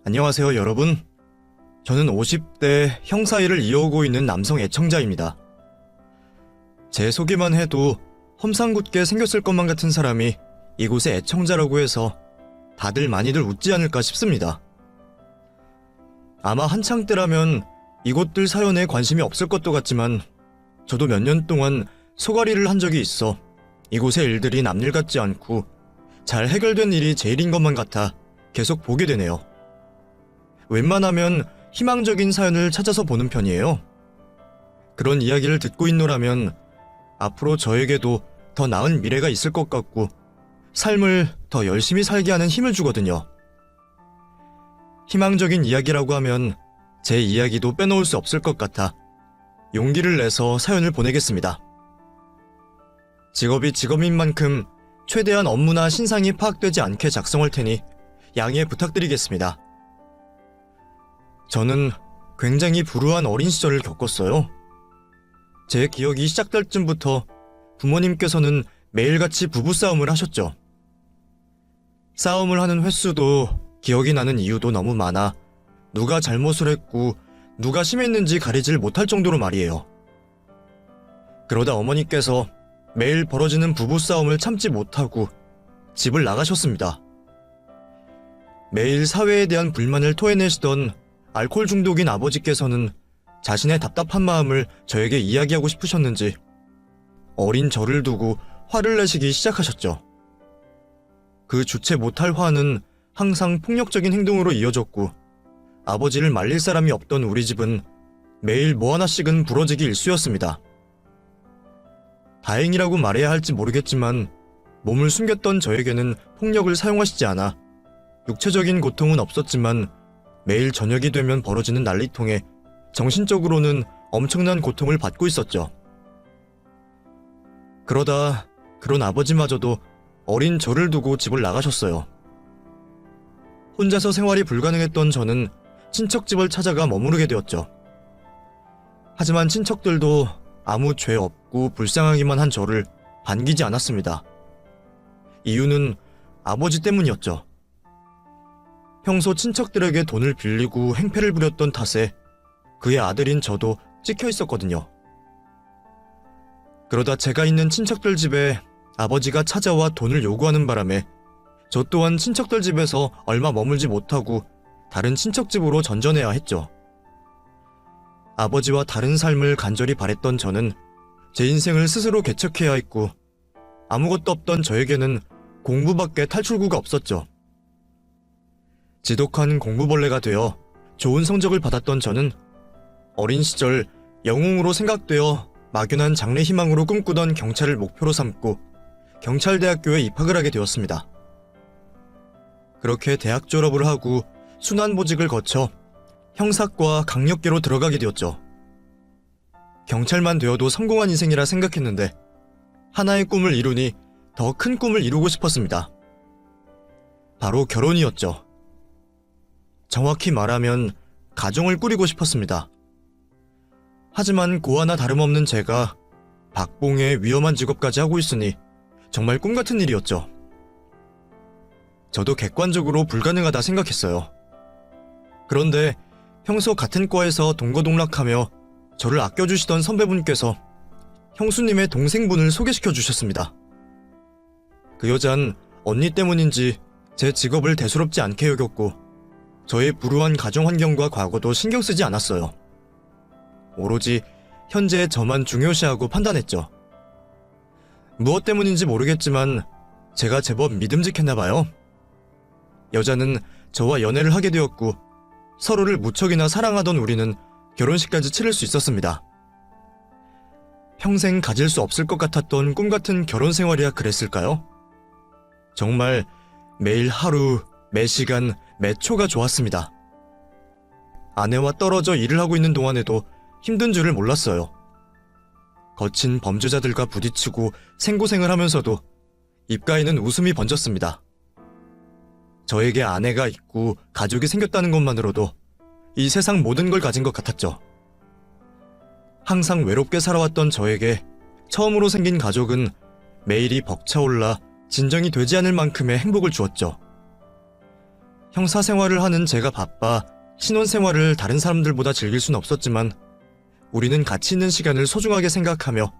안녕하세요, 여러분. 저는 50대 형사일을 이어오고 있는 남성 애청자입니다. 제 소개만 해도 험상궂게 생겼을 것만 같은 사람이 이곳의 애청자라고 해서 다들 많이들 웃지 않을까 싶습니다. 아마 한창 때라면 이곳들 사연에 관심이 없을 것도 같지만 저도 몇 년 동안 소가리를 한 적이 있어 이곳의 일들이 남일 같지 않고 잘 해결된 일이 제일인 것만 같아 계속 보게 되네요. 웬만하면 희망적인 사연을 찾아서 보는 편이에요. 그런 이야기를 듣고 있노라면 앞으로 저에게도 더 나은 미래가 있을 것 같고 삶을 더 열심히 살게 하는 힘을 주거든요. 희망적인 이야기라고 하면 제 이야기도 빼놓을 수 없을 것 같아 용기를 내서 사연을 보내겠습니다. 직업이 직업인 만큼 최대한 업무나 신상이 파악되지 않게 작성할 테니 양해 부탁드리겠습니다. 저는 굉장히 불우한 어린 시절을 겪었어요. 제 기억이 시작될 쯤부터 부모님께서는 매일같이 부부싸움을 하셨죠. 싸움을 하는 횟수도 기억이 나는 이유도 너무 많아 누가 잘못을 했고 누가 심했는지 가리질 못할 정도로 말이에요. 그러다 어머니께서 매일 벌어지는 부부싸움을 참지 못하고 집을 나가셨습니다. 매일 사회에 대한 불만을 토해내시던 알코올 중독인 아버지께서는 자신의 답답한 마음을 저에게 이야기하고 싶으셨는지 어린 저를 두고 화를 내시기 시작하셨죠. 그 주체 못할 화는 항상 폭력적인 행동으로 이어졌고 아버지를 말릴 사람이 없던 우리 집은 매일 뭐 하나씩은 부러지기 일쑤였습니다. 다행이라고 말해야 할지 모르겠지만 몸을 숨겼던 저에게는 폭력을 사용하시지 않아 육체적인 고통은 없었지만 매일 저녁이 되면 벌어지는 난리통에 정신적으로는 엄청난 고통을 받고 있었죠. 그러다 그런 아버지마저도 어린 저를 두고 집을 나가셨어요. 혼자서 생활이 불가능했던 저는 친척집을 찾아가 머무르게 되었죠. 하지만 친척들도 아무 죄 없고 불쌍하기만 한 저를 반기지 않았습니다. 이유는 아버지 때문이었죠. 평소 친척들에게 돈을 빌리고 행패를 부렸던 탓에 그의 아들인 저도 찍혀 있었거든요. 그러다 제가 있는 친척들 집에 아버지가 찾아와 돈을 요구하는 바람에 저 또한 친척들 집에서 얼마 머물지 못하고 다른 친척 집으로 전전해야 했죠. 아버지와 다른 삶을 간절히 바랬던 저는 제 인생을 스스로 개척해야 했고 아무것도 없던 저에게는 공부밖에 탈출구가 없었죠. 지독한 공부벌레가 되어 좋은 성적을 받았던 저는 어린 시절 영웅으로 생각되어 막연한 장래 희망으로 꿈꾸던 경찰을 목표로 삼고 경찰대학교에 입학을 하게 되었습니다. 그렇게 대학 졸업을 하고 순환보직을 거쳐 형사과 강력계로 들어가게 되었죠. 경찰만 되어도 성공한 인생이라 생각했는데 하나의 꿈을 이루니 더 큰 꿈을 이루고 싶었습니다. 바로 결혼이었죠. 정확히 말하면 가정을 꾸리고 싶었습니다. 하지만 고아나 다름없는 제가 박봉의 위험한 직업까지 하고 있으니 정말 꿈같은 일이었죠. 저도 객관적으로 불가능하다 생각했어요. 그런데 평소 같은 과에서 동거동락하며 저를 아껴주시던 선배분께서 형수님의 동생분을 소개시켜 주셨습니다. 그 여잔 언니 때문인지 제 직업을 대수롭지 않게 여겼고 저의 불우한 가정 환경과 과거도 신경 쓰지 않았어요. 오로지 현재의 저만 중요시하고 판단했죠. 무엇 때문인지 모르겠지만 제가 제법 믿음직했나봐요. 여자는 저와 연애를 하게 되었고 서로를 무척이나 사랑하던 우리는 결혼식까지 치를 수 있었습니다. 평생 가질 수 없을 것 같았던 꿈같은 결혼 생활이야 그랬을까요? 정말 매일 하루, 매 시간, 매 초가 좋았습니다. 아내와 떨어져 일을 하고 있는 동안에도 힘든 줄을 몰랐어요. 거친 범죄자들과 부딪히고 생고생을 하면서도 입가에는 웃음이 번졌습니다. 저에게 아내가 있고 가족이 생겼다는 것만으로도 이 세상 모든 걸 가진 것 같았죠. 항상 외롭게 살아왔던 저에게 처음으로 생긴 가족은 매일이 벅차올라 진정이 되지 않을 만큼의 행복을 주었죠. 형사 생활을 하는 제가 바빠 신혼 생활을 다른 사람들보다 즐길 순 없었지만 우리는 가치 있는 시간을 소중하게 생각하며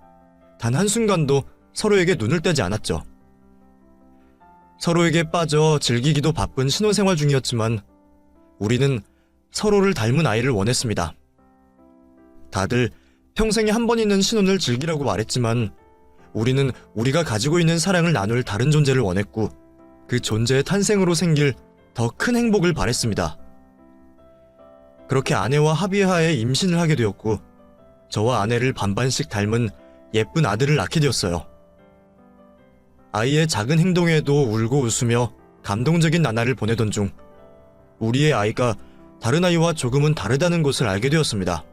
단 한순간도 서로에게 눈을 떼지 않았죠. 서로에게 빠져 즐기기도 바쁜 신혼 생활 중이었지만 우리는 서로를 닮은 아이를 원했습니다. 다들 평생에 한 번 있는 신혼을 즐기라고 말했지만 우리는 우리가 가지고 있는 사랑을 나눌 다른 존재를 원했고 그 존재의 탄생으로 생길 더 큰 행복을 바랬습니다. 그렇게 아내와 합의하에 임신을 하게 되었고 저와 아내를 반반씩 닮은 예쁜 아들을 낳게 되었어요. 아이의 작은 행동에도 울고 웃으며 감동적인 나날을 보내던 중 우리의 아이가 다른 아이와 조금은 다르다는 것을 알게 되었습니다.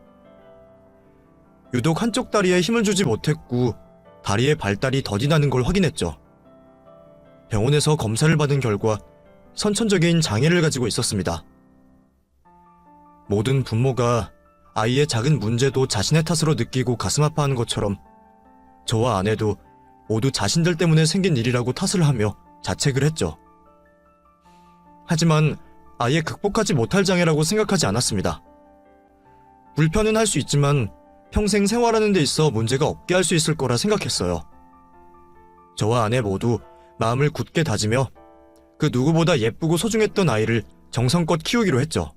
유독 한쪽 다리에 힘을 주지 못했고 다리의 발달이 더디나는 걸 확인했죠. 병원에서 검사를 받은 결과 선천적인 장애를 가지고 있었습니다. 모든 부모가 아이의 작은 문제도 자신의 탓으로 느끼고 가슴 아파하는 것처럼 저와 아내도 모두 자신들 때문에 생긴 일이라고 탓을 하며 자책을 했죠. 하지만 아예 극복하지 못할 장애라고 생각하지 않았습니다. 불편은 할 수 있지만 평생 생활하는 데 있어 문제가 없게 할 수 있을 거라 생각했어요. 저와 아내 모두 마음을 굳게 다지며 그 누구보다 예쁘고 소중했던 아이를 정성껏 키우기로 했죠.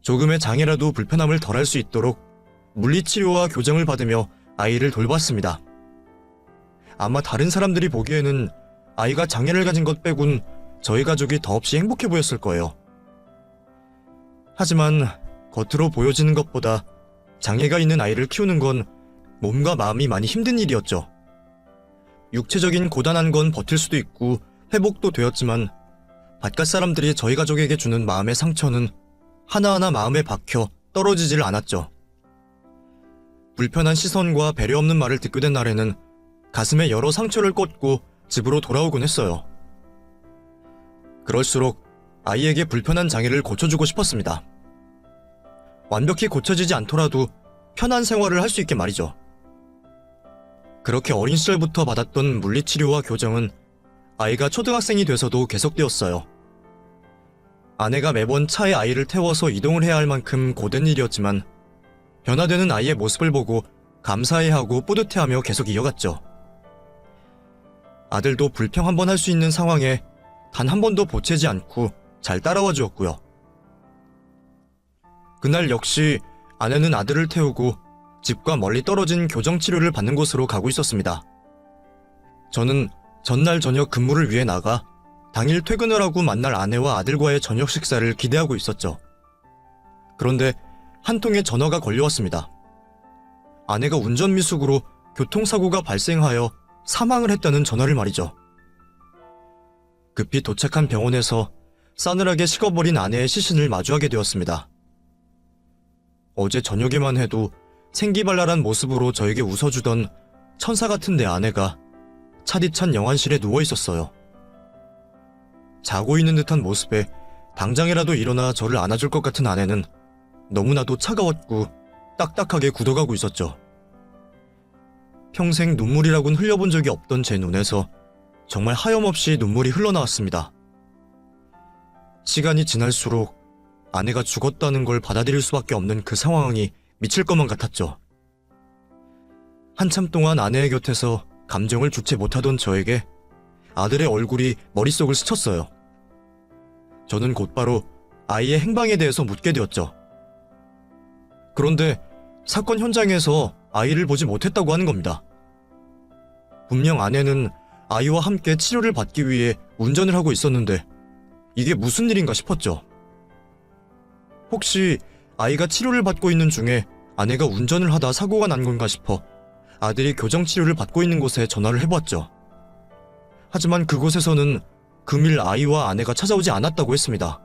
조금의 장애라도 불편함을 덜할 수 있도록 물리치료와 교정을 받으며 아이를 돌봤습니다. 아마 다른 사람들이 보기에는 아이가 장애를 가진 것 빼곤 저희 가족이 더없이 행복해 보였을 거예요. 하지만 겉으로 보여지는 것보다 장애가 있는 아이를 키우는 건 몸과 마음이 많이 힘든 일이었죠. 육체적인 고단한 건 버틸 수도 있고 회복도 되었지만 바깥 사람들이 저희 가족에게 주는 마음의 상처는 하나하나 마음에 박혀 떨어지질 않았죠. 불편한 시선과 배려 없는 말을 듣게 된 날에는 가슴에 여러 상처를 꽂고 집으로 돌아오곤 했어요. 그럴수록 아이에게 불편한 장애를 고쳐주고 싶었습니다. 완벽히 고쳐지지 않더라도 편한 생활을 할 수 있게 말이죠. 그렇게 어린 시절부터 받았던 물리치료와 교정은 아이가 초등학생이 돼서도 계속되었어요. 아내가 매번 차에 아이를 태워서 이동을 해야 할 만큼 고된 일이었지만 변화되는 아이의 모습을 보고 감사해하고 뿌듯해하며 계속 이어갔죠. 아들도 불평 한번 할 수 있는 상황에 단 한 번도 보채지 않고 잘 따라와 주었고요. 그날 역시 아내는 아들을 태우고 집과 멀리 떨어진 교정치료를 받는 곳으로 가고 있었습니다. 저는 전날 저녁 근무를 위해 나가 당일 퇴근을 하고 만날 아내와 아들과의 저녁 식사를 기대하고 있었죠. 그런데 한 통의 전화가 걸려왔습니다. 아내가 운전 미숙으로 교통사고가 발생하여 사망을 했다는 전화를 말이죠. 급히 도착한 병원에서 싸늘하게 식어버린 아내의 시신을 마주하게 되었습니다. 어제 저녁에만 해도 생기발랄한 모습으로 저에게 웃어주던 천사 같은 내 아내가 차디찬 영안실에 누워있었어요. 자고 있는 듯한 모습에 당장이라도 일어나 저를 안아줄 것 같은 아내는 너무나도 차가웠고 딱딱하게 굳어가고 있었죠. 평생 눈물이라곤 흘려본 적이 없던 제 눈에서 정말 하염없이 눈물이 흘러나왔습니다. 시간이 지날수록 아내가 죽었다는 걸 받아들일 수밖에 없는 그 상황이 미칠 것만 같았죠. 한참 동안 아내의 곁에서 감정을 주체 못하던 저에게 아들의 얼굴이 머릿속을 스쳤어요. 저는 곧바로 아이의 행방에 대해서 묻게 되었죠. 그런데 사건 현장에서 아이를 보지 못했다고 하는 겁니다. 분명 아내는 아이와 함께 치료를 받기 위해 운전을 하고 있었는데 이게 무슨 일인가 싶었죠. 혹시 아이가 치료를 받고 있는 중에 아내가 운전을 하다 사고가 난 건가 싶어 아들이 교정치료를 받고 있는 곳에 전화를 해봤죠. 하지만 그곳에서는 금일 아이와 아내가 찾아오지 않았다고 했습니다.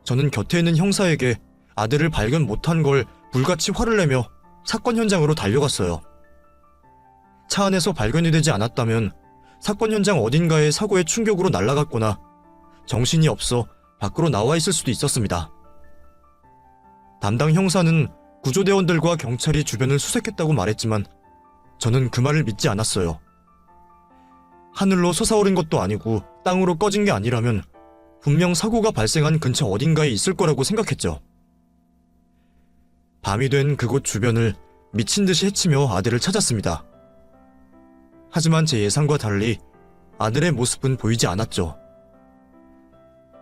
저는 곁에 있는 형사에게 아들을 발견 못한 걸 불같이 화를 내며 사건 현장으로 달려갔어요. 차 안에서 발견이 되지 않았다면 사건 현장 어딘가에 사고의 충격으로 날아갔거나 정신이 없어 밖으로 나와 있을 수도 있었습니다. 담당 형사는 구조대원들과 경찰이 주변을 수색했다고 말했지만 저는 그 말을 믿지 않았어요. 하늘로 솟아오른 것도 아니고 땅으로 꺼진 게 아니라면 분명 사고가 발생한 근처 어딘가에 있을 거라고 생각했죠. 밤이 된 그곳 주변을 미친 듯이 헤치며 아들을 찾았습니다. 하지만 제 예상과 달리 아들의 모습은 보이지 않았죠.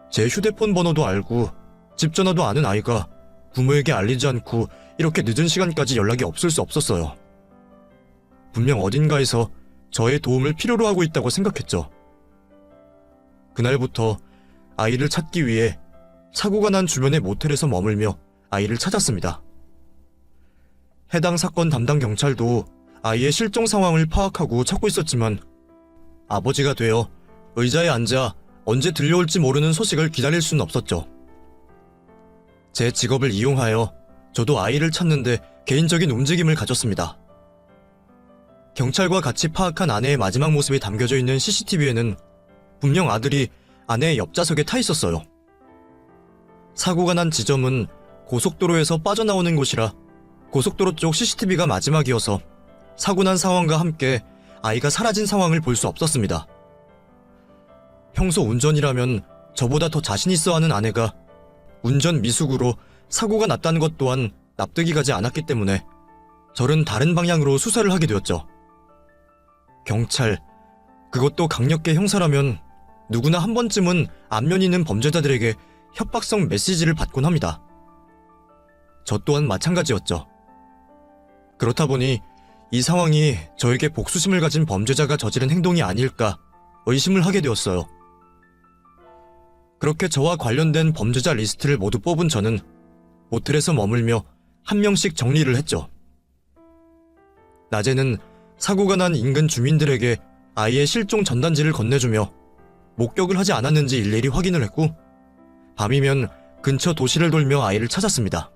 제 휴대폰 번호도 알고 집 전화도 아는 아이가 부모에게 알리지 않고 이렇게 늦은 시간까지 연락이 없을 수 없었어요. 분명 어딘가에서 저의 도움을 필요로 하고 있다고 생각했죠. 그날부터 아이를 찾기 위해 사고가 난 주변의 모텔에서 머물며 아이를 찾았습니다. 해당 사건 담당 경찰도 아이의 실종 상황을 파악하고 찾고 있었지만 아버지가 되어 의자에 앉아 언제 들려올지 모르는 소식을 기다릴 수는 없었죠. 제 직업을 이용하여 저도 아이를 찾는데 개인적인 움직임을 가졌습니다. 경찰과 같이 파악한 아내의 마지막 모습이 담겨져 있는 CCTV에는 분명 아들이 아내의 옆좌석에 타 있었어요. 사고가 난 지점은 고속도로에서 빠져나오는 곳이라 고속도로 쪽 CCTV가 마지막이어서 사고 난 상황과 함께 아이가 사라진 상황을 볼 수 없었습니다. 평소 운전이라면 저보다 더 자신 있어 하는 아내가 운전 미숙으로 사고가 났다는 것 또한 납득이 가지 않았기 때문에 저는 다른 방향으로 수사를 하게 되었죠. 경찰, 그것도 강력계 형사라면 누구나 한 번쯤은 안면 있는 범죄자들에게 협박성 메시지를 받곤 합니다. 저 또한 마찬가지였죠. 그렇다 보니 이 상황이 저에게 복수심을 가진 범죄자가 저지른 행동이 아닐까 의심을 하게 되었어요. 그렇게 저와 관련된 범죄자 리스트를 모두 뽑은 저는 모텔에서 머물며 한 명씩 정리를 했죠. 낮에는 사고가 난 인근 주민들에게 아이의 실종 전단지를 건네주며 목격을 하지 않았는지 일일이 확인을 했고, 밤이면 근처 도시를 돌며 아이를 찾았습니다.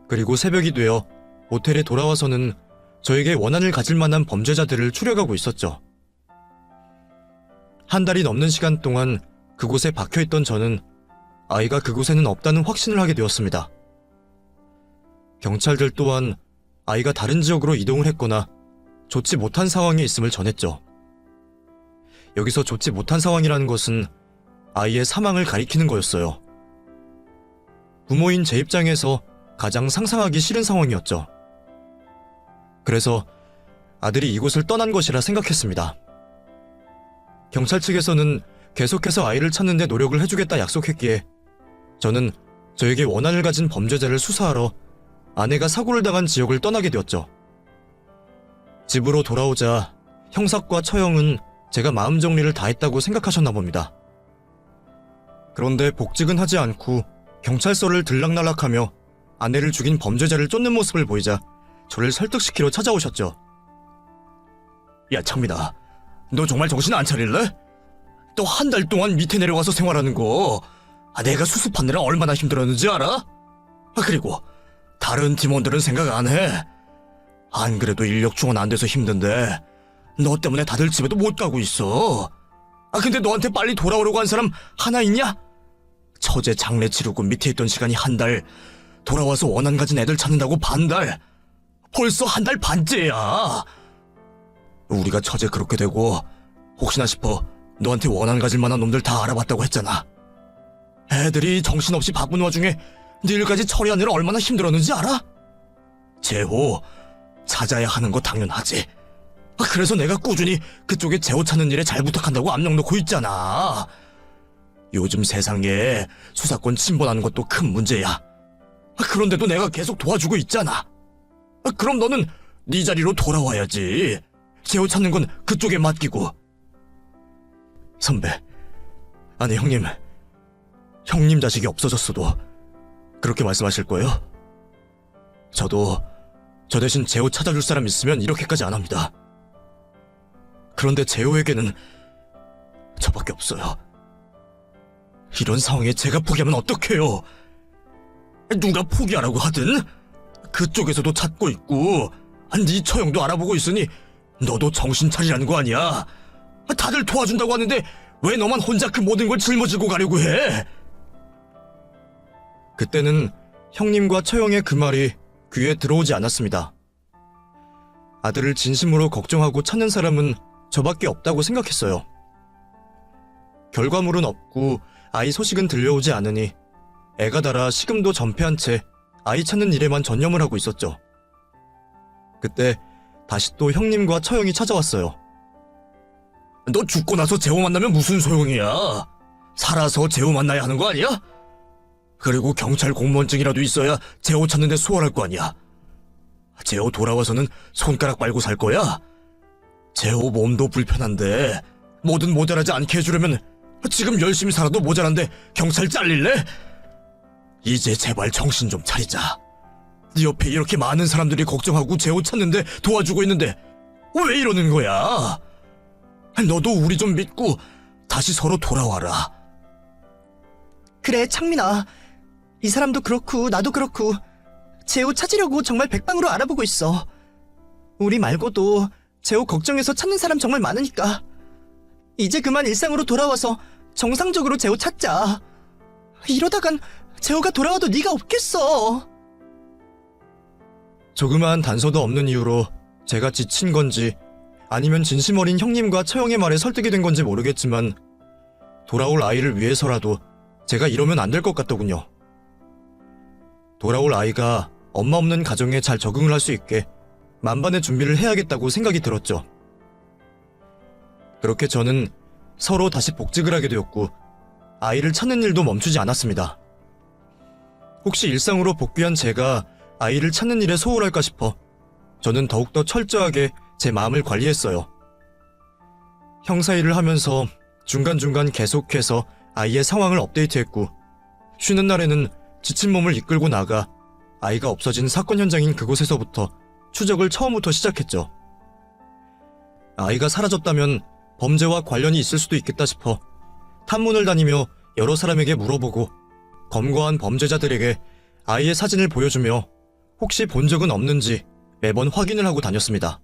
그리고 새벽이 되어 모텔에 돌아와서는 저에게 원한을 가질 만한 범죄자들을 추려가고 있었죠. 한 달이 넘는 시간 동안 그곳에 박혀있던 저는 아이가 그곳에는 없다는 확신을 하게 되었습니다. 경찰들 또한 아이가 다른 지역으로 이동을 했거나 좋지 못한 상황에 있음을 전했죠. 여기서 좋지 못한 상황이라는 것은 아이의 사망을 가리키는 거였어요. 부모인 제 입장에서 가장 상상하기 싫은 상황이었죠. 그래서 아들이 이곳을 떠난 것이라 생각했습니다. 경찰 측에서는 계속해서 아이를 찾는 데 노력을 해주겠다 약속했기에 저는 저에게 원한을 가진 범죄자를 수사하러 아내가 사고를 당한 지역을 떠나게 되었죠. 집으로 돌아오자 형사과 처형은 제가 마음 정리를 다 했다고 생각하셨나 봅니다. 그런데 복직은 하지 않고 경찰서를 들락날락하며 아내를 죽인 범죄자를 쫓는 모습을 보이자 저를 설득시키러 찾아오셨죠. 야, 창민아, 너 정말 정신 안 차릴래? 또 한 달 동안 밑에 내려와서 생활하는 거 내가 수습하느라 얼마나 힘들었는지 알아? 그리고 다른 팀원들은 생각 안 해. 안 그래도 인력 충원 안 돼서 힘든데 너 때문에 다들 집에도 못 가고 있어. 근데 너한테 빨리 돌아오려고 한 사람 하나 있냐? 처제 장례 치르고 밑에 있던 시간이 한 달, 돌아와서 원한 가진 애들 찾는다고 반달. 벌써 한 달 반째야. 우리가 처제 그렇게 되고 혹시나 싶어 너한테 원한 가질 만한 놈들 다 알아봤다고 했잖아. 애들이 정신없이 바쁜 와중에 일까지 처리하느라 얼마나 힘들었는지 알아? 재호 찾아야 하는 거 당연하지. 그래서 내가 꾸준히 그쪽에 재호 찾는 일에 잘 부탁한다고 압력 놓고 있잖아. 요즘 세상에 수사권 침범하는 것도 큰 문제야. 그런데도 내가 계속 도와주고 있잖아. 그럼 너는 네 자리로 돌아와야지. 재호 찾는 건 그쪽에 맡기고. 선배, 아니 형님 자식이 없어졌어도 그렇게 말씀하실 거예요? 저도 저 대신 재호 찾아줄 사람 있으면 이렇게까지 안 합니다. 그런데 재호에게는 저밖에 없어요. 이런 상황에 제가 포기하면 어떡해요? 누가 포기하라고 하든 그쪽에서도 찾고 있고 네 처형도 알아보고 있으니 너도 정신 차리라는 거 아니야? 다들 도와준다고 하는데 왜 너만 혼자 그 모든 걸 짊어지고 가려고 해? 그때는 형님과 처형의 그 말이 귀에 들어오지 않았습니다. 아들을 진심으로 걱정하고 찾는 사람은 저밖에 없다고 생각했어요. 결과물은 없고 아이 소식은 들려오지 않으니 애가 달아 식음도 전폐한 채 아이 찾는 일에만 전념을 하고 있었죠. 그때 다시 또 형님과 처형이 찾아왔어요. 너 죽고 나서 재호 만나면 무슨 소용이야? 살아서 재호 만나야 하는 거 아니야? 그리고 경찰 공무원증이라도 있어야 재호 찾는 데 수월할 거 아니야. 재호 돌아와서는 손가락 빨고 살 거야? 재호 몸도 불편한데 뭐든 모자라지 않게 해주려면 지금 열심히 살아도 모자란데 경찰 잘릴래? 이제 제발 정신 좀 차리자. 네 옆에 이렇게 많은 사람들이 걱정하고 재호 찾는데 도와주고 있는데 왜 이러는 거야? 너도 우리 좀 믿고 다시 서로 돌아와라. 그래, 창민아. 이 사람도 그렇고 나도 그렇고 재호 찾으려고 정말 백방으로 알아보고 있어. 우리 말고도 재호 걱정해서 찾는 사람 정말 많으니까 이제 그만 일상으로 돌아와서 정상적으로 재호 찾자. 이러다간 재호가 돌아와도 네가 없겠어. 조그마한 단서도 없는 이유로 제가 지친 건지 아니면 진심 어린 형님과 처형의 말에 설득이 된 건지 모르겠지만 돌아올 아이를 위해서라도 제가 이러면 안 될 것 같더군요. 돌아올 아이가 엄마 없는 가정에 잘 적응을 할 수 있게 만반의 준비를 해야겠다고 생각이 들었죠. 그렇게 저는 서로 다시 복직을 하게 되었고 아이를 찾는 일도 멈추지 않았습니다. 혹시 일상으로 복귀한 제가 아이를 찾는 일에 소홀할까 싶어 저는 더욱더 철저하게 제 마음을 관리했어요. 형사 일을 하면서 중간중간 계속해서 아이의 상황을 업데이트했고 쉬는 날에는 지친 몸을 이끌고 나가 아이가 없어진 사건 현장인 그곳에서부터 추적을 처음부터 시작했죠. 아이가 사라졌다면 범죄와 관련이 있을 수도 있겠다 싶어 탐문을 다니며 여러 사람에게 물어보고 검거한 범죄자들에게 아이의 사진을 보여주며 혹시 본 적은 없는지 매번 확인을 하고 다녔습니다.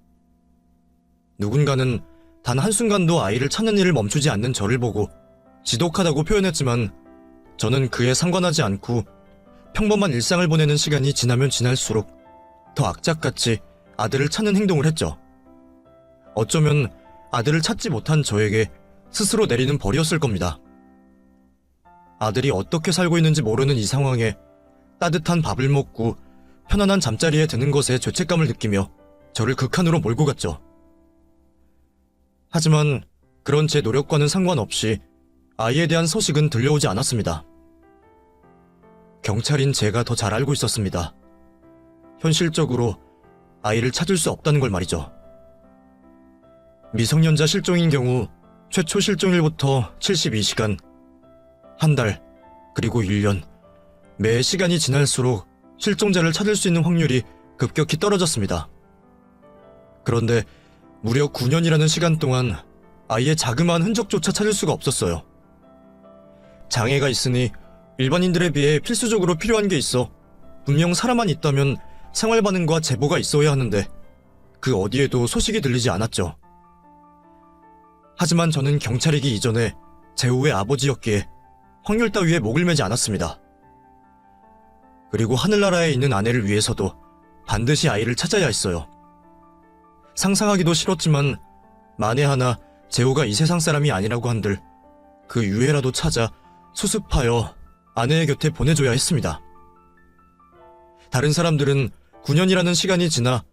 누군가는 단 한순간도 아이를 찾는 일을 멈추지 않는 저를 보고 지독하다고 표현했지만 저는 그에 상관하지 않고 평범한 일상을 보내는 시간이 지나면 지날수록 더 악착같이 아들을 찾는 행동을 했죠. 어쩌면 아들을 찾지 못한 저에게 스스로 내리는 벌이었을 겁니다. 아들이 어떻게 살고 있는지 모르는 이 상황에 따뜻한 밥을 먹고 편안한 잠자리에 드는 것에 죄책감을 느끼며 저를 극한으로 몰고 갔죠. 하지만 그런 제 노력과는 상관없이 아이에 대한 소식은 들려오지 않았습니다. 경찰인 제가 더 잘 알고 있었습니다. 현실적으로 아이를 찾을 수 없다는 걸 말이죠. 미성년자 실종인 경우 최초 실종일부터 72시간, 한 달, 그리고 1년, 매 시간이 지날수록 실종자를 찾을 수 있는 확률이 급격히 떨어졌습니다. 그런데 무려 9년이라는 시간 동안 아이의 자그마한 흔적조차 찾을 수가 없었어요. 장애가 있으니 일반인들에 비해 필수적으로 필요한 게 있어 분명 살아만 있다면 생활 반응과 제보가 있어야 하는데 그 어디에도 소식이 들리지 않았죠. 하지만 저는 경찰이기 이전에 재호의 아버지였기에 확률 따위에 목을 매지 않았습니다. 그리고 하늘나라에 있는 아내를 위해서도 반드시 아이를 찾아야 했어요. 상상하기도 싫었지만 만에 하나 재호가 이 세상 사람이 아니라고 한들 그 유해라도 찾아 수습하여 아내의 곁에 보내줘야 했습니다. 다른 사람들은 9년이라는 시간이 지나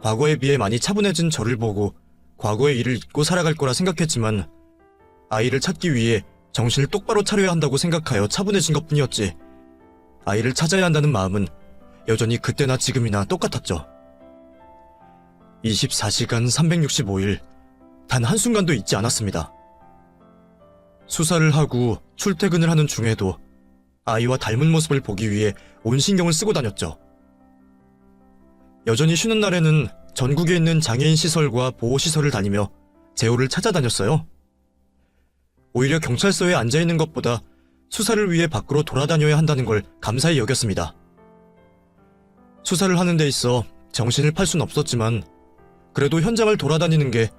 과거에 비해 많이 차분해진 저를 보고 과거의 일을 잊고 살아갈 거라 생각했지만 아이를 찾기 위해 정신을 똑바로 차려야 한다고 생각하여 차분해진 것뿐이었지 아이를 찾아야 한다는 마음은 여전히 그때나 지금이나 똑같았죠. 24시간 365일 단 한순간도 잊지 않았습니다. 수사를 하고 출퇴근을 하는 중에도 아이와 닮은 모습을 보기 위해 온 신경을 쓰고 다녔죠. 여전히 쉬는 날에는 전국에 있는 장애인 시설과 보호시설을 다니며 재호를 찾아다녔어요. 오히려 경찰서에 앉아있는 것보다 수사를 위해 밖으로 돌아다녀야 한다는 걸 감사히 여겼습니다. 수사를 하는 데 있어 정신을 팔 순 없었지만 그래도 현장을 돌아다니는 게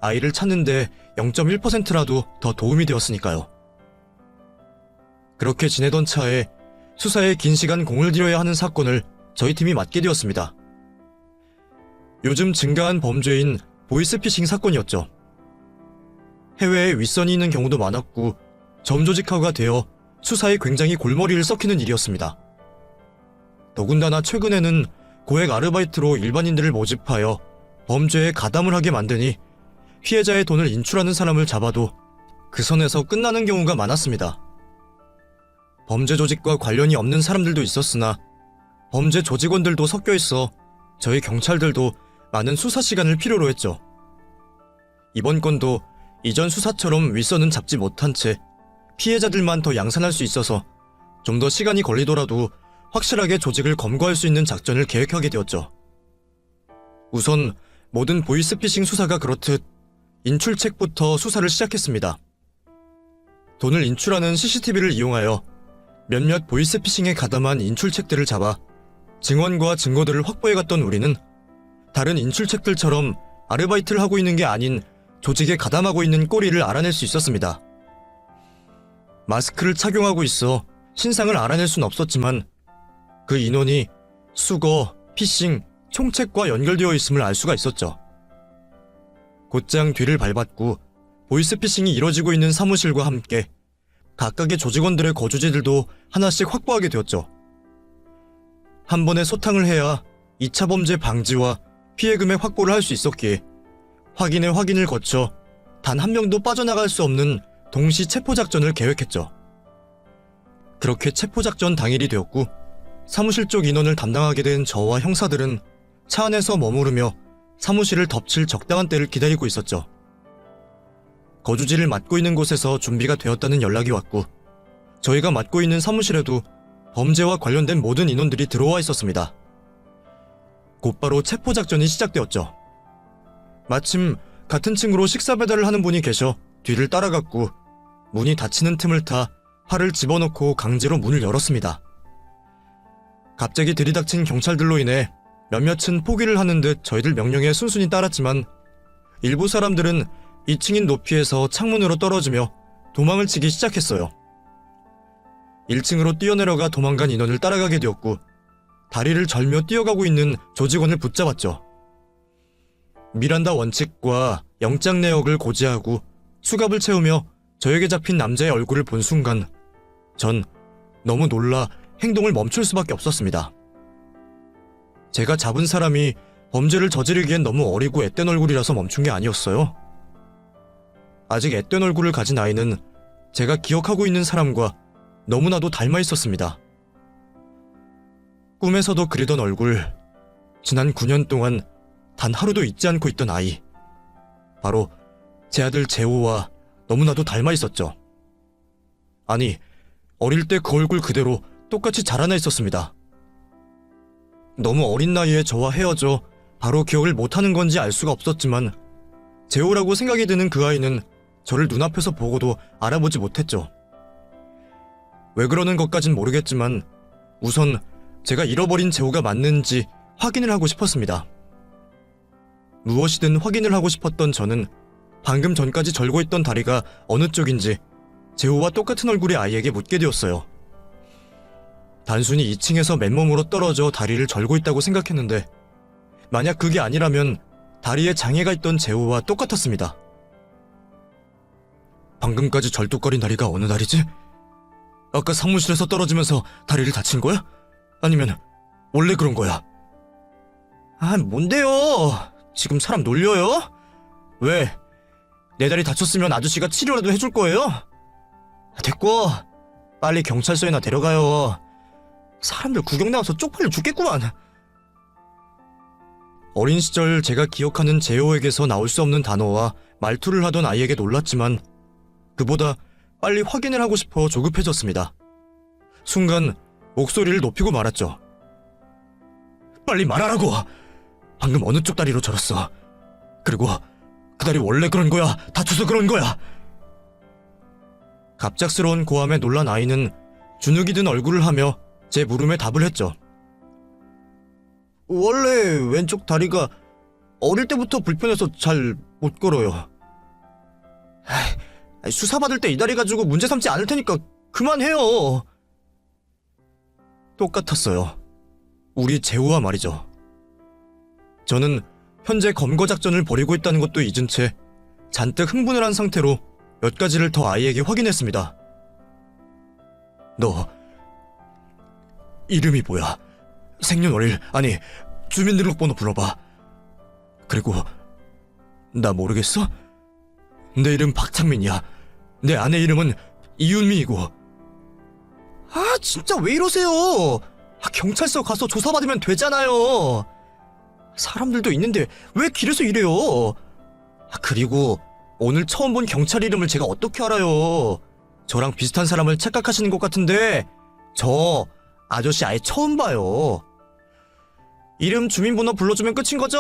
아이를 찾는 데 0.1%라도 더 도움이 되었으니까요. 그렇게 지내던 차에 수사에 긴 시간 공을 들여야 하는 사건을 저희 팀이 맡게 되었습니다. 요즘 증가한 범죄인 보이스피싱 사건이었죠. 해외에 윗선이 있는 경우도 많았고 점조직화가 되어 수사에 굉장히 골머리를 썩히는 일이었습니다. 더군다나 최근에는 고액 아르바이트로 일반인들을 모집하여 범죄에 가담을 하게 만드니 피해자의 돈을 인출하는 사람을 잡아도 그 선에서 끝나는 경우가 많았습니다. 범죄 조직과 관련이 없는 사람들도 있었으나 범죄 조직원들도 섞여 있어 저희 경찰들도 많은 수사 시간을 필요로 했죠. 이번 건도 이전 수사처럼 윗선은 잡지 못한 채 피해자들만 더 양산할 수 있어서 좀 더 시간이 걸리더라도 확실하게 조직을 검거할 수 있는 작전을 계획하게 되었죠. 우선 모든 보이스피싱 수사가 그렇듯 인출책부터 수사를 시작했습니다. 돈을 인출하는 CCTV를 이용하여 몇몇 보이스피싱에 가담한 인출책들을 잡아 증언과 증거들을 확보해갔던 우리는 다른 인출책들처럼 아르바이트를 하고 있는 게 아닌 조직에 가담하고 있는 꼬리를 알아낼 수 있었습니다. 마스크를 착용하고 있어 신상을 알아낼 순 없었지만 그 인원이 수거, 피싱, 총책과 연결되어 있음을 알 수가 있었죠. 곧장 뒤를 밟았고 보이스피싱이 이뤄지고 있는 사무실과 함께 각각의 조직원들의 거주지들도 하나씩 확보하게 되었죠. 한 번에 소탕을 해야 2차 범죄 방지와 피해 금액 확보를 할 수 있었기에 확인의 확인을 거쳐 단 한 명도 빠져나갈 수 없는 동시 체포작전을 계획했죠. 그렇게 체포작전 당일이 되었고 사무실 쪽 인원을 담당하게 된 저와 형사들은 차 안에서 머무르며 사무실을 덮칠 적당한 때를 기다리고 있었죠. 거주지를 맡고 있는 곳에서 준비가 되었다는 연락이 왔고 저희가 맡고 있는 사무실에도 범죄와 관련된 모든 인원들이 들어와 있었습니다. 곧바로 체포작전이 시작되었죠. 마침 같은 층으로 식사 배달을 하는 분이 계셔 뒤를 따라갔고 문이 닫히는 틈을 타 활을 집어넣고 강제로 문을 열었습니다. 갑자기 들이닥친 경찰들로 인해 몇몇은 포기를 하는 듯 저희들 명령에 순순히 따랐지만 일부 사람들은 2층인 높이에서 창문으로 떨어지며 도망을 치기 시작했어요. 1층으로 뛰어내려가 도망간 인원을 따라가게 되었고 다리를 절며 뛰어가고 있는 조직원을 붙잡았죠. 미란다 원칙과 영장 내역을 고지하고 수갑을 채우며 저에게 잡힌 남자의 얼굴을 본 순간 전 너무 놀라 행동을 멈출 수밖에 없었습니다. 제가 잡은 사람이 범죄를 저지르기엔 너무 어리고 앳된 얼굴이라서 멈춘 게 아니었어요. 아직 앳된 얼굴을 가진 아이는 제가 기억하고 있는 사람과 너무나도 닮아 있었습니다. 꿈에서도 그리던 얼굴, 지난 9년 동안 단 하루도 잊지 않고 있던 아이, 바로 제 아들 재호와 너무나도 닮아 있었죠. 아니, 어릴 때 그 얼굴 그대로 똑같이 자라나 있었습니다. 너무 어린 나이에 저와 헤어져 바로 기억을 못하는 건지 알 수가 없었지만 재호라고 생각이 드는 그 아이는 저를 눈앞에서 보고도 알아보지 못했죠. 왜 그러는 것까진 모르겠지만 우선 제가 잃어버린 재호가 맞는지 확인을 하고 싶었습니다. 무엇이든 확인을 하고 싶었던 저는 방금 전까지 절고 있던 다리가 어느 쪽인지 재호와 똑같은 얼굴의 아이에게 묻게 되었어요. 단순히 2층에서 맨몸으로 떨어져 다리를 절고 있다고 생각했는데 만약 그게 아니라면 다리에 장애가 있던 재호와 똑같았습니다. 방금까지 절뚝거린 다리가 어느 다리지? 아까 사무실에서 떨어지면서 다리를 다친 거야? 아니면 원래 그런 거야? 아, 뭔데요? 지금 사람 놀려요? 왜? 내 다리 다쳤으면 아저씨가 치료라도 해줄 거예요? 됐고, 빨리 경찰서에나 데려가요. 사람들 구경 나와서 쪽팔려 죽겠구만. 어린 시절 제가 기억하는 재호에게서 나올 수 없는 단어와 말투를 하던 아이에게 놀랐지만 그보다 빨리 확인을 하고 싶어 조급해졌습니다. 순간 목소리를 높이고 말았죠. 빨리 말하라고! 방금 어느 쪽 다리로 절었어? 그리고 그 다리 원래 그런 거야? 다쳐서 그런 거야? 갑작스러운 고함에 놀란 아이는 주눅이 든 얼굴을 하며 제 물음에 답을 했죠. 원래 왼쪽 다리가 어릴 때부터 불편해서 잘 못 걸어요. 수사받을 때 이 다리 가지고 문제 삼지 않을 테니까 그만해요. 똑같았어요. 우리 재호와 말이죠. 저는 현재 검거 작전을 벌이고 있다는 것도 잊은 채 잔뜩 흥분을 한 상태로 몇 가지를 더 아이에게 확인했습니다. 너 이름이 뭐야? 생년월일, 아니 주민등록번호 불러봐. 그리고 나 모르겠어? 내 이름 박창민이야. 내 아내 이름은 이윤미이고. 아, 진짜 왜 이러세요? 경찰서 가서 조사받으면 되잖아요. 사람들도 있는데 왜 길에서 이래요? 그리고 오늘 처음 본 경찰 이름을 제가 어떻게 알아요? 저랑 비슷한 사람을 착각하시는 것 같은데 저 아저씨 아예 처음 봐요. 이름 주민번호 불러주면 끝인 거죠?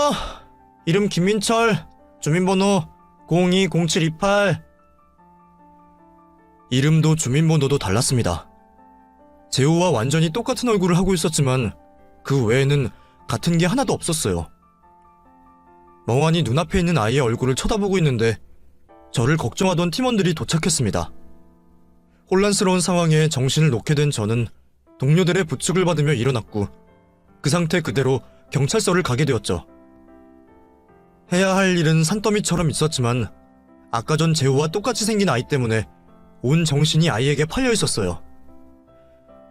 이름 김민철, 주민번호 020728. 이름도 주민번호도 달랐습니다. 재호와 완전히 똑같은 얼굴을 하고 있었지만 그 외에는 같은 게 하나도 없었어요. 멍하니 눈앞에 있는 아이의 얼굴을 쳐다보고 있는데 저를 걱정하던 팀원들이 도착했습니다. 혼란스러운 상황에 정신을 놓게 된 저는 동료들의 부축을 받으며 일어났고 그 상태 그대로 경찰서를 가게 되었죠. 해야 할 일은 산더미처럼 있었지만 아까 전 재호와 똑같이 생긴 아이 때문에 온 정신이 아이에게 팔려 있었어요.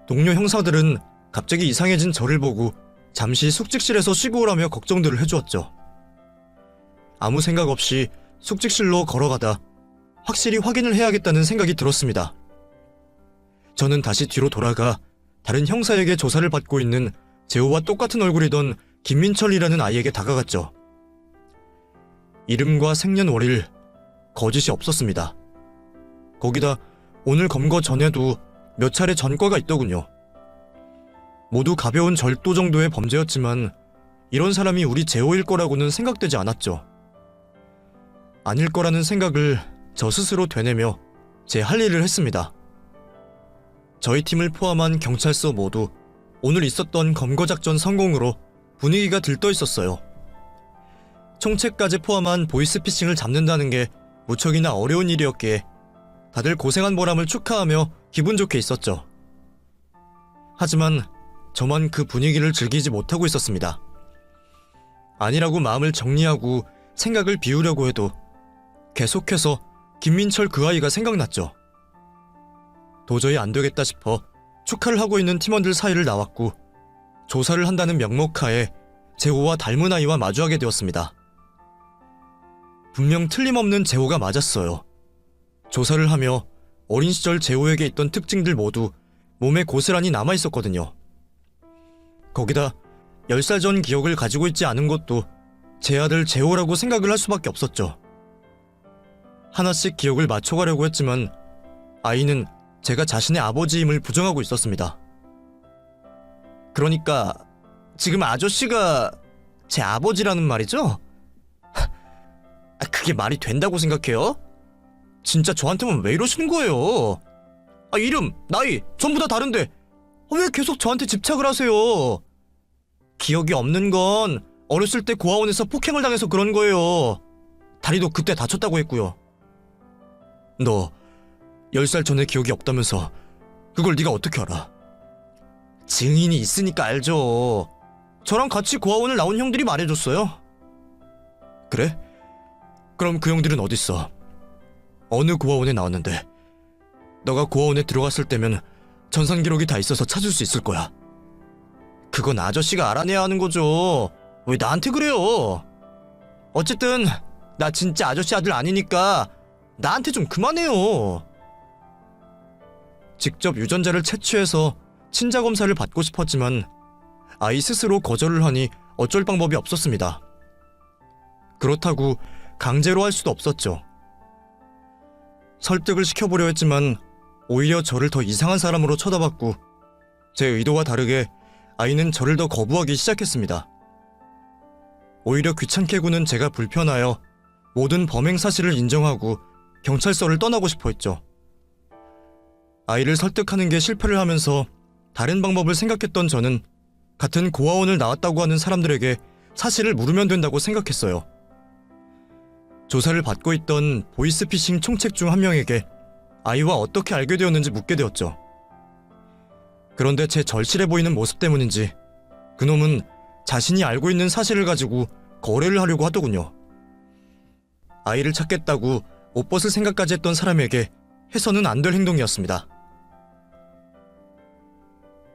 동료 형사들은 갑자기 이상해진 저를 보고 잠시 숙직실에서 쉬고 오라며 걱정들을 해주었죠. 아무 생각 없이 숙직실로 걸어가다 확실히 확인을 해야겠다는 생각이 들었습니다. 저는 다시 뒤로 돌아가 다른 형사에게 조사를 받고 있는 재호와 똑같은 얼굴이던 김민철이라는 아이에게 다가갔죠. 이름과 생년월일, 거짓이 없었습니다. 거기다 오늘 검거 전에도 몇 차례 전과가 있더군요. 모두 가벼운 절도 정도의 범죄였지만 이런 사람이 우리 재호일 거라고는 생각되지 않았죠. 아닐 거라는 생각을 저 스스로 되뇌며 제 할 일을 했습니다. 저희 팀을 포함한 경찰서 모두 오늘 있었던 검거 작전 성공으로 분위기가 들떠 있었어요. 총책까지 포함한 보이스피싱을 잡는다는 게 무척이나 어려운 일이었기에 다들 고생한 보람을 축하하며 기분 좋게 있었죠. 하지만 저만 그 분위기를 즐기지 못하고 있었습니다. 아니라고 마음을 정리하고 생각을 비우려고 해도 계속해서 김민철 그 아이가 생각났죠. 도저히 안 되겠다 싶어 축하를 하고 있는 팀원들 사이를 나왔고 조사를 한다는 명목하에 재호와 닮은 아이와 마주하게 되었습니다. 분명 틀림없는 재호가 맞았어요. 조사를 하며 어린 시절 재호에게 있던 특징들 모두 몸에 고스란히 남아있었거든요. 거기다 10살 전 기억을 가지고 있지 않은 것도 제 아들 재호라고 생각을 할 수밖에 없었죠. 하나씩 기억을 맞춰가려고 했지만 아이는 제가 자신의 아버지임을 부정하고 있었습니다. 그러니까 지금 아저씨가 제 아버지라는 말이죠? 그게 말이 된다고 생각해요? 진짜 저한테만 왜 이러시는 거예요? 이름, 나이 전부 다 다른데 왜 계속 저한테 집착을 하세요? 기억이 없는 건 어렸을 때 고아원에서 폭행을 당해서 그런 거예요. 다리도 그때 다쳤다고 했고요. 너 10살 전에 기억이 없다면서 그걸 네가 어떻게 알아? 증인이 있으니까 알죠. 저랑 같이 고아원을 나온 형들이 말해줬어요. 그래? 그럼 그 형들은 어딨어? 어느 고아원에 나왔는데? 너가 고아원에 들어갔을 때면 전산 기록이 다 있어서 찾을 수 있을 거야. 그건 아저씨가 알아내야 하는 거죠. 왜 나한테 그래요? 어쨌든 나 진짜 아저씨 아들 아니니까 나한테 좀 그만해요. 직접 유전자를 채취해서 친자 검사를 받고 싶었지만 아이 스스로 거절을 하니 어쩔 방법이 없었습니다. 그렇다고 강제로 할 수도 없었죠. 설득을 시켜보려 했지만 오히려 저를 더 이상한 사람으로 쳐다봤고 제 의도와 다르게 아이는 저를 더 거부하기 시작했습니다. 오히려 귀찮게 구는 제가 불편하여 모든 범행 사실을 인정하고 경찰서를 떠나고 싶어 했죠. 아이를 설득하는 게 실패를 하면서 다른 방법을 생각했던 저는 같은 고아원을 나왔다고 하는 사람들에게 사실을 물으면 된다고 생각했어요. 조사를 받고 있던 보이스피싱 총책 중 한 명에게 아이와 어떻게 알게 되었는지 묻게 되었죠. 그런데 제 절실해 보이는 모습 때문인지 그놈은 자신이 알고 있는 사실을 가지고 거래를 하려고 하더군요. 아이를 찾겠다고 옷 벗을 생각까지 했던 사람에게 해서는 안 될 행동이었습니다.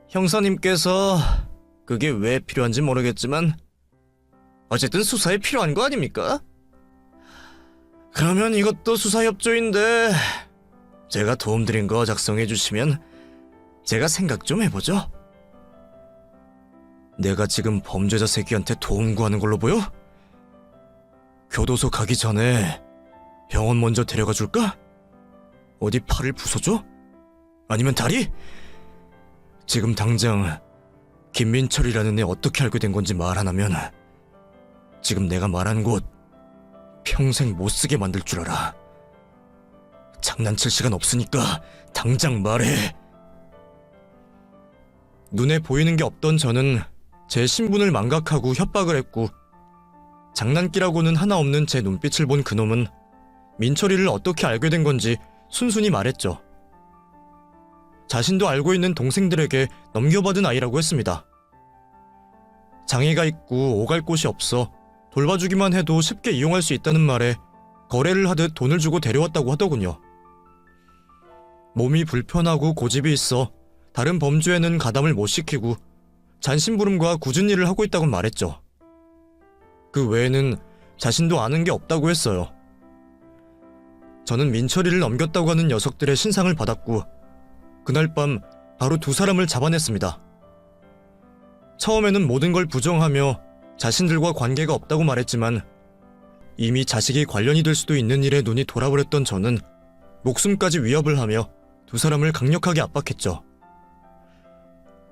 형사님께서 그게 왜 필요한지 모르겠지만 어쨌든 수사에 필요한 거 아닙니까? 그러면 이것도 수사협조인데 제가 도움드린 거 작성해 주시면 제가 생각 좀 해보죠. 내가 지금 범죄자 새끼한테 도움 구하는 걸로 보여? 교도소 가기 전에 병원 먼저 데려가 줄까? 어디 팔을 부숴줘? 아니면 다리? 지금 당장 김민철이라는 애 어떻게 알게 된 건지 말 안 하면 지금 내가 말한 곳 평생 못 쓰게 만들 줄 알아. 장난칠 시간 없으니까 당장 말해. 눈에 보이는 게 없던 저는 제 신분을 망각하고 협박을 했고 장난기라고는 하나 없는 제 눈빛을 본 그놈은 민철이를 어떻게 알게 된 건지 순순히 말했죠. 자신도 알고 있는 동생들에게 넘겨받은 아이라고 했습니다. 장애가 있고 오갈 곳이 없어 돌봐주기만 해도 쉽게 이용할 수 있다는 말에 거래를 하듯 돈을 주고 데려왔다고 하더군요. 몸이 불편하고 고집이 있어 다른 범죄에는 가담을 못 시키고 잔심부름과 굳은 일을 하고 있다고 말했죠. 그 외에는 자신도 아는 게 없다고 했어요. 저는 민철이를 넘겼다고 하는 녀석들의 신상을 받았고 그날 밤 바로 두 사람을 잡아냈습니다. 처음에는 모든 걸 부정하며 자신들과 관계가 없다고 말했지만 이미 자식이 관련이 될 수도 있는 일에 눈이 돌아버렸던 저는 목숨까지 위협을 하며 두 사람을 강력하게 압박했죠.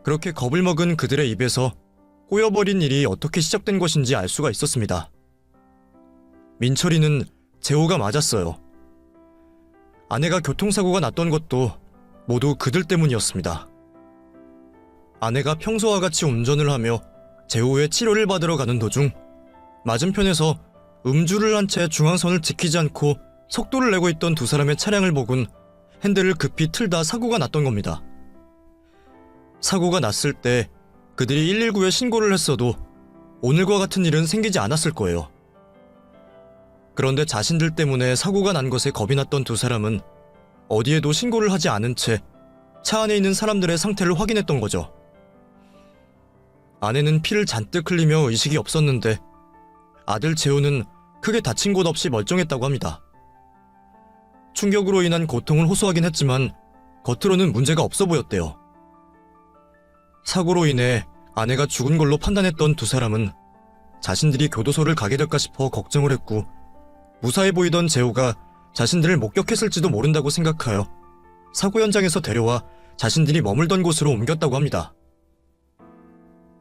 그렇게 겁을 먹은 그들의 입에서 꼬여버린 일이 어떻게 시작된 것인지 알 수가 있었습니다. 민철이는 재호가 맞았어요. 아내가 교통사고가 났던 것도 모두 그들 때문이었습니다. 아내가 평소와 같이 운전을 하며 재호의 치료를 받으러 가는 도중 맞은편에서 음주를 한 채 중앙선을 지키지 않고 속도를 내고 있던 두 사람의 차량을 보곤 핸들을 급히 틀다 사고가 났던 겁니다. 사고가 났을 때 그들이 119에 신고를 했어도 오늘과 같은 일은 생기지 않았을 거예요. 그런데 자신들 때문에 사고가 난 것에 겁이 났던 두 사람은 어디에도 신고를 하지 않은 채 차 안에 있는 사람들의 상태를 확인했던 거죠. 아내는 피를 잔뜩 흘리며 의식이 없었는데 아들 재호는 크게 다친 곳 없이 멀쩡했다고 합니다. 충격으로 인한 고통을 호소하긴 했지만 겉으로는 문제가 없어 보였대요. 사고로 인해 아내가 죽은 걸로 판단했던 두 사람은 자신들이 교도소를 가게 될까 싶어 걱정을 했고 무사해 보이던 재호가 자신들을 목격했을지도 모른다고 생각하여 사고 현장에서 데려와 자신들이 머물던 곳으로 옮겼다고 합니다.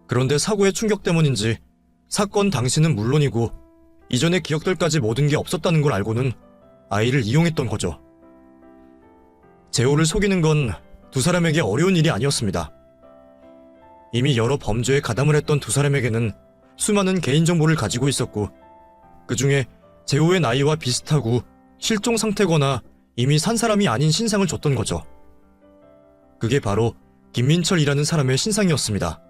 그런데 사고의 충격 때문인지 사건 당시는 물론이고 이전의 기억들까지 모든 게 없었다는 걸 알고는 아이를 이용했던 거죠. 재호를 속이는 건 두 사람에게 어려운 일이 아니었습니다. 이미 여러 범죄에 가담을 했던 두 사람에게는 수많은 개인정보를 가지고 있었고 그 중에 재호의 나이와 비슷하고 실종 상태거나 이미 산 사람이 아닌 신상을 줬던 거죠. 그게 바로 김민철이라는 사람의 신상이었습니다.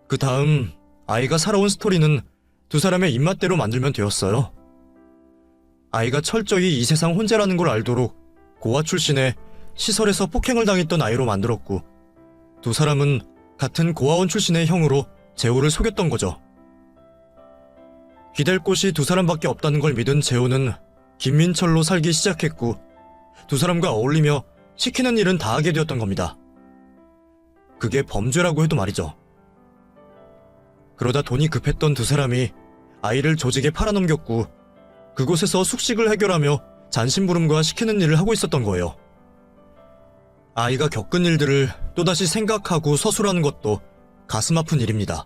그 다음 아이가 살아온 스토리는 두 사람의 입맛대로 만들면 되었어요. 아이가 철저히 이 세상 혼자라는 걸 알도록 고아 출신의 시설에서 폭행을 당했던 아이로 만들었고 두 사람은 같은 고아원 출신의 형으로 재호를 속였던 거죠. 기댈 곳이 두 사람밖에 없다는 걸 믿은 재호는 김민철로 살기 시작했고 두 사람과 어울리며 시키는 일은 다 하게 되었던 겁니다. 그게 범죄라고 해도 말이죠. 그러다 돈이 급했던 두 사람이 아이를 조직에 팔아넘겼고 그곳에서 숙식을 해결하며 잔심부름과 시키는 일을 하고 있었던 거예요. 아이가 겪은 일들을 또다시 생각하고 서술하는 것도 가슴 아픈 일입니다.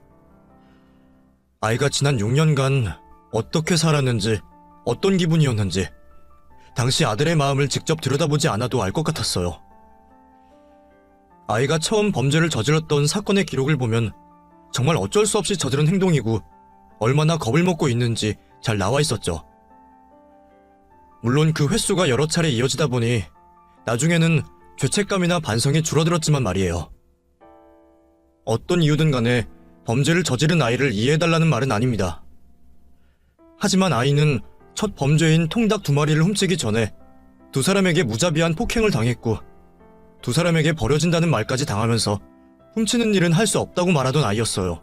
아이가 지난 6년간 어떻게 살았는지, 어떤 기분이었는지 당시 아들의 마음을 직접 들여다보지 않아도 알 것 같았어요. 아이가 처음 범죄를 저질렀던 사건의 기록을 보면 정말 어쩔 수 없이 저지른 행동이고 얼마나 겁을 먹고 있는지 잘 나와 있었죠. 물론 그 횟수가 여러 차례 이어지다 보니 나중에는 죄책감이나 반성이 줄어들었지만 말이에요. 어떤 이유든 간에 범죄를 저지른 아이를 이해해달라는 말은 아닙니다. 하지만 아이는 첫 범죄인 통닭 2마리를 훔치기 전에 두 사람에게 무자비한 폭행을 당했고 두 사람에게 버려진다는 말까지 당하면서 훔치는 일은 할 수 없다고 말하던 아이였어요.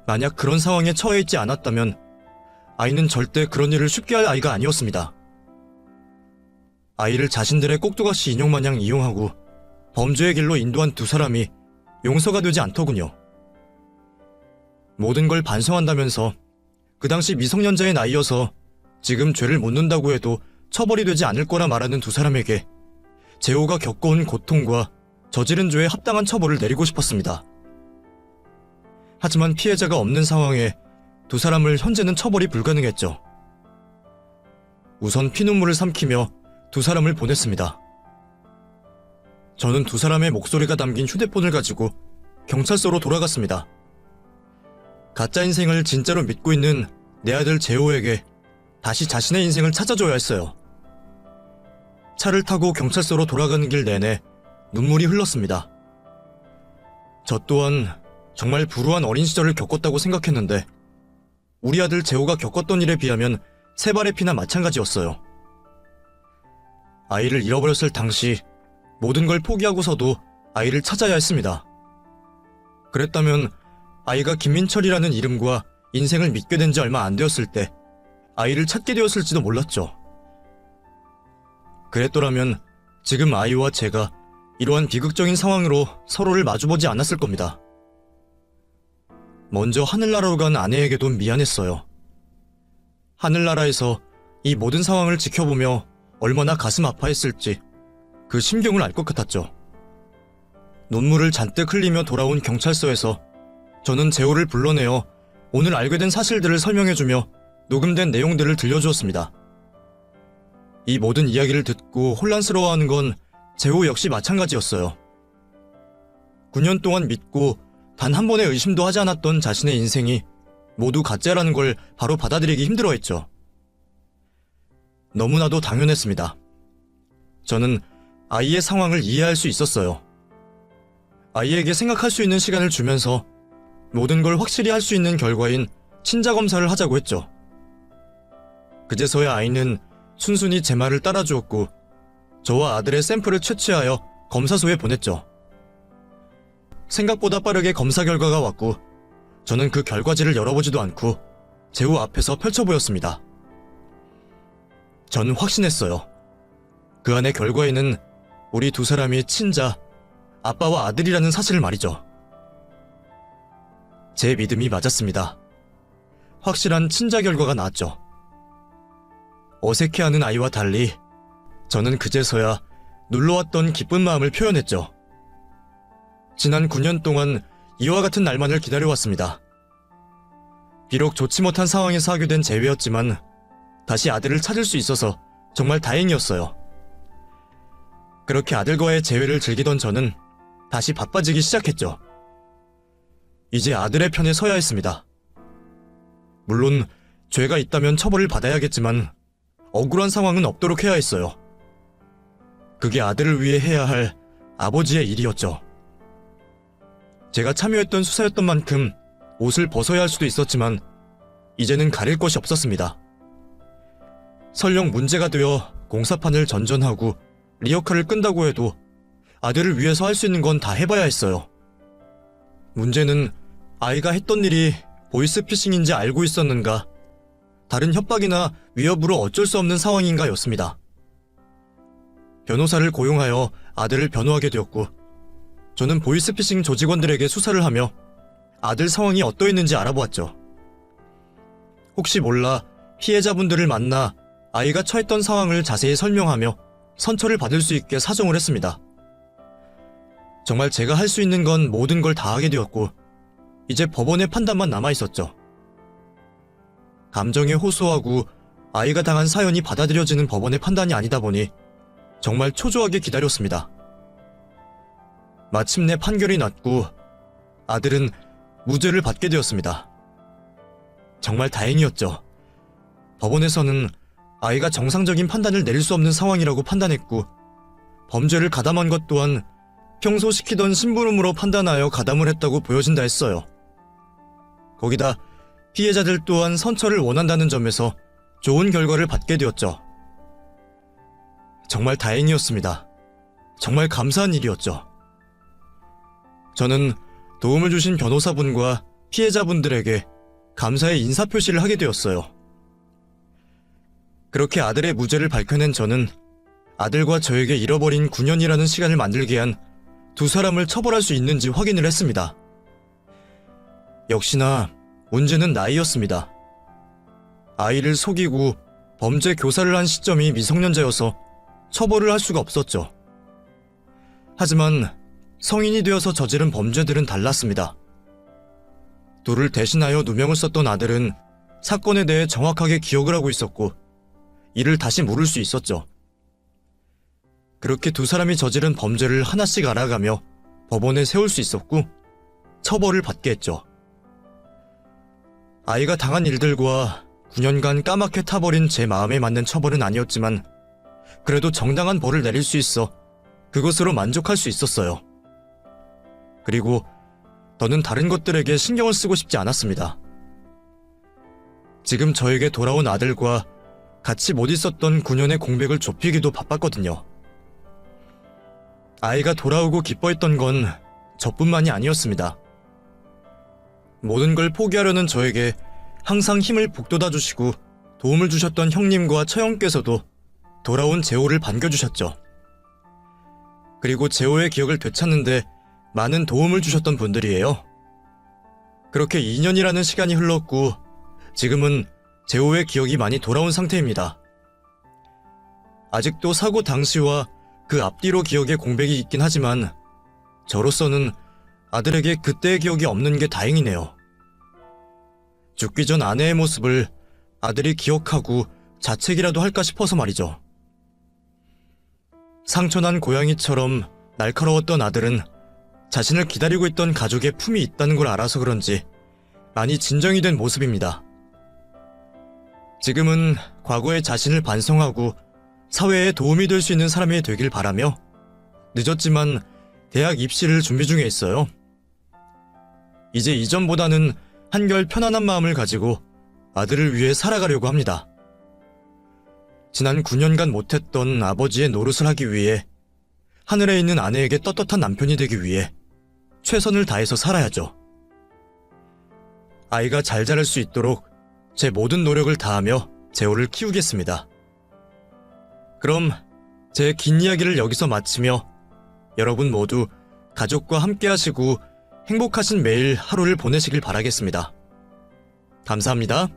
만약 그런 상황에 처해 있지 않았다면 아이는 절대 그런 일을 쉽게 할 아이가 아니었습니다. 아이를 자신들의 꼭두각시 인형 마냥 이용하고 범죄의 길로 인도한 두 사람이 용서가 되지 않더군요. 모든 걸 반성한다면서 그 당시 미성년자의 나이여서 지금 죄를 묻는다고 해도 처벌이 되지 않을 거라 말하는 두 사람에게 재호가 겪어온 고통과 저지른 죄에 합당한 처벌을 내리고 싶었습니다. 하지만 피해자가 없는 상황에 두 사람을 현재는 처벌이 불가능했죠. 우선 피눈물을 삼키며 두 사람을 보냈습니다. 저는 두 사람의 목소리가 담긴 휴대폰을 가지고 경찰서로 돌아갔습니다. 가짜 인생을 진짜로 믿고 있는 내 아들 재호에게 다시 자신의 인생을 찾아줘야 했어요. 차를 타고 경찰서로 돌아가는 길 내내 눈물이 흘렀습니다. 저 또한 정말 불우한 어린 시절을 겪었다고 생각했는데 우리 아들 재호가 겪었던 일에 비하면 세 발의 피나 마찬가지였어요. 아이를 잃어버렸을 당시 모든 걸 포기하고서도 아이를 찾아야 했습니다. 그랬다면 아이가 김민철이라는 이름과 인생을 믿게 된 지 얼마 안 되었을 때 아이를 찾게 되었을지도 몰랐죠. 그랬더라면 지금 아이와 제가 이러한 비극적인 상황으로 서로를 마주보지 않았을 겁니다. 먼저 하늘나라로 간 아내에게도 미안했어요. 하늘나라에서 이 모든 상황을 지켜보며 얼마나 가슴 아파했을지 그 심경을 알 것 같았죠. 눈물을 잔뜩 흘리며 돌아온 경찰서에서 저는 재호를 불러내어 오늘 알게 된 사실들을 설명해주며 녹음된 내용들을 들려주었습니다. 이 모든 이야기를 듣고 혼란스러워하는 건 재호 역시 마찬가지였어요. 9년 동안 믿고 단 한 번의 의심도 하지 않았던 자신의 인생이 모두 가짜라는 걸 바로 받아들이기 힘들어했죠. 너무나도 당연했습니다. 저는 아이의 상황을 이해할 수 있었어요. 아이에게 생각할 수 있는 시간을 주면서 모든 걸 확실히 할 수 있는 결과인 친자 검사를 하자고 했죠. 그제서야 아이는 순순히 제 말을 따라주었고 저와 아들의 샘플을 채취하여 검사소에 보냈죠. 생각보다 빠르게 검사 결과가 왔고 저는 그 결과지를 열어보지도 않고 재호 앞에서 펼쳐보였습니다. 전 확신했어요. 그 안의 결과에는 우리 두 사람이 친자, 아빠와 아들이라는 사실을 말이죠. 제 믿음이 맞았습니다. 확실한 친자 결과가 나왔죠. 어색해하는 아이와 달리 저는 그제서야 눌러왔던 기쁜 마음을 표현했죠. 지난 9년 동안 이와 같은 날만을 기다려왔습니다. 비록 좋지 못한 상황에서 하게 된 재회였지만 다시 아들을 찾을 수 있어서 정말 다행이었어요. 그렇게 아들과의 재회를 즐기던 저는 다시 바빠지기 시작했죠. 이제 아들의 편에 서야 했습니다. 물론 죄가 있다면 처벌을 받아야겠지만 억울한 상황은 없도록 해야 했어요. 그게 아들을 위해 해야 할 아버지의 일이었죠. 제가 참여했던 수사였던 만큼 옷을 벗어야 할 수도 있었지만 이제는 가릴 것이 없었습니다. 설령 문제가 되어 공사판을 전전하고 리어카를 끈다고 해도 아들을 위해서 할 수 있는 건 다 해봐야 했어요. 문제는 아이가 했던 일이 보이스피싱인지 알고 있었는가, 다른 협박이나 위협으로 어쩔 수 없는 상황인가 였습니다. 변호사를 고용하여 아들을 변호하게 되었고 저는 보이스피싱 조직원들에게 수사를 하며 아들 상황이 어떠했는지 알아보았죠. 혹시 몰라 피해자분들을 만나 아이가 처했던 상황을 자세히 설명하며 선처를 받을 수 있게 사정을 했습니다. 정말 제가 할 수 있는 건 모든 걸 다 하게 되었고 이제 법원의 판단만 남아있었죠. 감정에 호소하고 아이가 당한 사연이 받아들여지는 법원의 판단이 아니다 보니 정말 초조하게 기다렸습니다. 마침내 판결이 났고 아들은 무죄를 받게 되었습니다. 정말 다행이었죠. 법원에서는 아이가 정상적인 판단을 내릴 수 없는 상황이라고 판단했고 범죄를 가담한 것 또한 평소 시키던 심부름으로 판단하여 가담을 했다고 보여진다 했어요. 거기다 피해자들 또한 선처를 원한다는 점에서 좋은 결과를 받게 되었죠. 정말 다행이었습니다. 정말 감사한 일이었죠. 저는 도움을 주신 변호사분과 피해자분들에게 감사의 인사표시를 하게 되었어요. 그렇게 아들의 무죄를 밝혀낸 저는 아들과 저에게 잃어버린 9년이라는 시간을 만들게 한 두 사람을 처벌할 수 있는지 확인을 했습니다. 역시나 문제는 나이였습니다. 아이를 속이고 범죄 교사를 한 시점이 미성년자여서 처벌을 할 수가 없었죠. 하지만 성인이 되어서 저지른 범죄들은 달랐습니다. 둘을 대신하여 누명을 썼던 아들은 사건에 대해 정확하게 기억을 하고 있었고 이를 다시 물을 수 있었죠. 그렇게 두 사람이 저지른 범죄를 하나씩 알아가며 법원에 세울 수 있었고 처벌을 받게 했죠. 아이가 당한 일들과 9년간 까맣게 타버린 제 마음에 맞는 처벌은 아니었지만 그래도 정당한 벌을 내릴 수 있어 그것으로 만족할 수 있었어요. 그리고 더는 다른 것들에게 신경을 쓰고 싶지 않았습니다. 지금 저에게 돌아온 아들과 같이 못 있었던 9년의 공백을 좁히기도 바빴거든요. 아이가 돌아오고 기뻐했던 건 저뿐만이 아니었습니다. 모든 걸 포기하려는 저에게 항상 힘을 북돋아주시고 도움을 주셨던 형님과 처형께서도 돌아온 재호를 반겨주셨죠. 그리고 재호의 기억을 되찾는데 많은 도움을 주셨던 분들이에요. 그렇게 2년이라는 시간이 흘렀고 지금은 재호의 기억이 많이 돌아온 상태입니다. 아직도 사고 당시와 그 앞뒤로 기억에 공백이 있긴 하지만 저로서는 아들에게 그때의 기억이 없는 게 다행이네요. 죽기 전 아내의 모습을 아들이 기억하고 자책이라도 할까 싶어서 말이죠. 상처난 고양이처럼 날카로웠던 아들은 자신을 기다리고 있던 가족의 품이 있다는 걸 알아서 그런지 많이 진정이 된 모습입니다. 지금은 과거의 자신을 반성하고 사회에 도움이 될 수 있는 사람이 되길 바라며 늦었지만 대학 입시를 준비 중에 있어요. 이제 이전보다는 한결 편안한 마음을 가지고 아들을 위해 살아가려고 합니다. 지난 9년간 못했던 아버지의 노릇을 하기 위해 하늘에 있는 아내에게 떳떳한 남편이 되기 위해 최선을 다해서 살아야죠. 아이가 잘 자랄 수 있도록 제 모든 노력을 다하며 재호를 키우겠습니다. 그럼 제 긴 이야기를 여기서 마치며 여러분 모두 가족과 함께 하시고 행복하신 매일 하루를 보내시길 바라겠습니다. 감사합니다.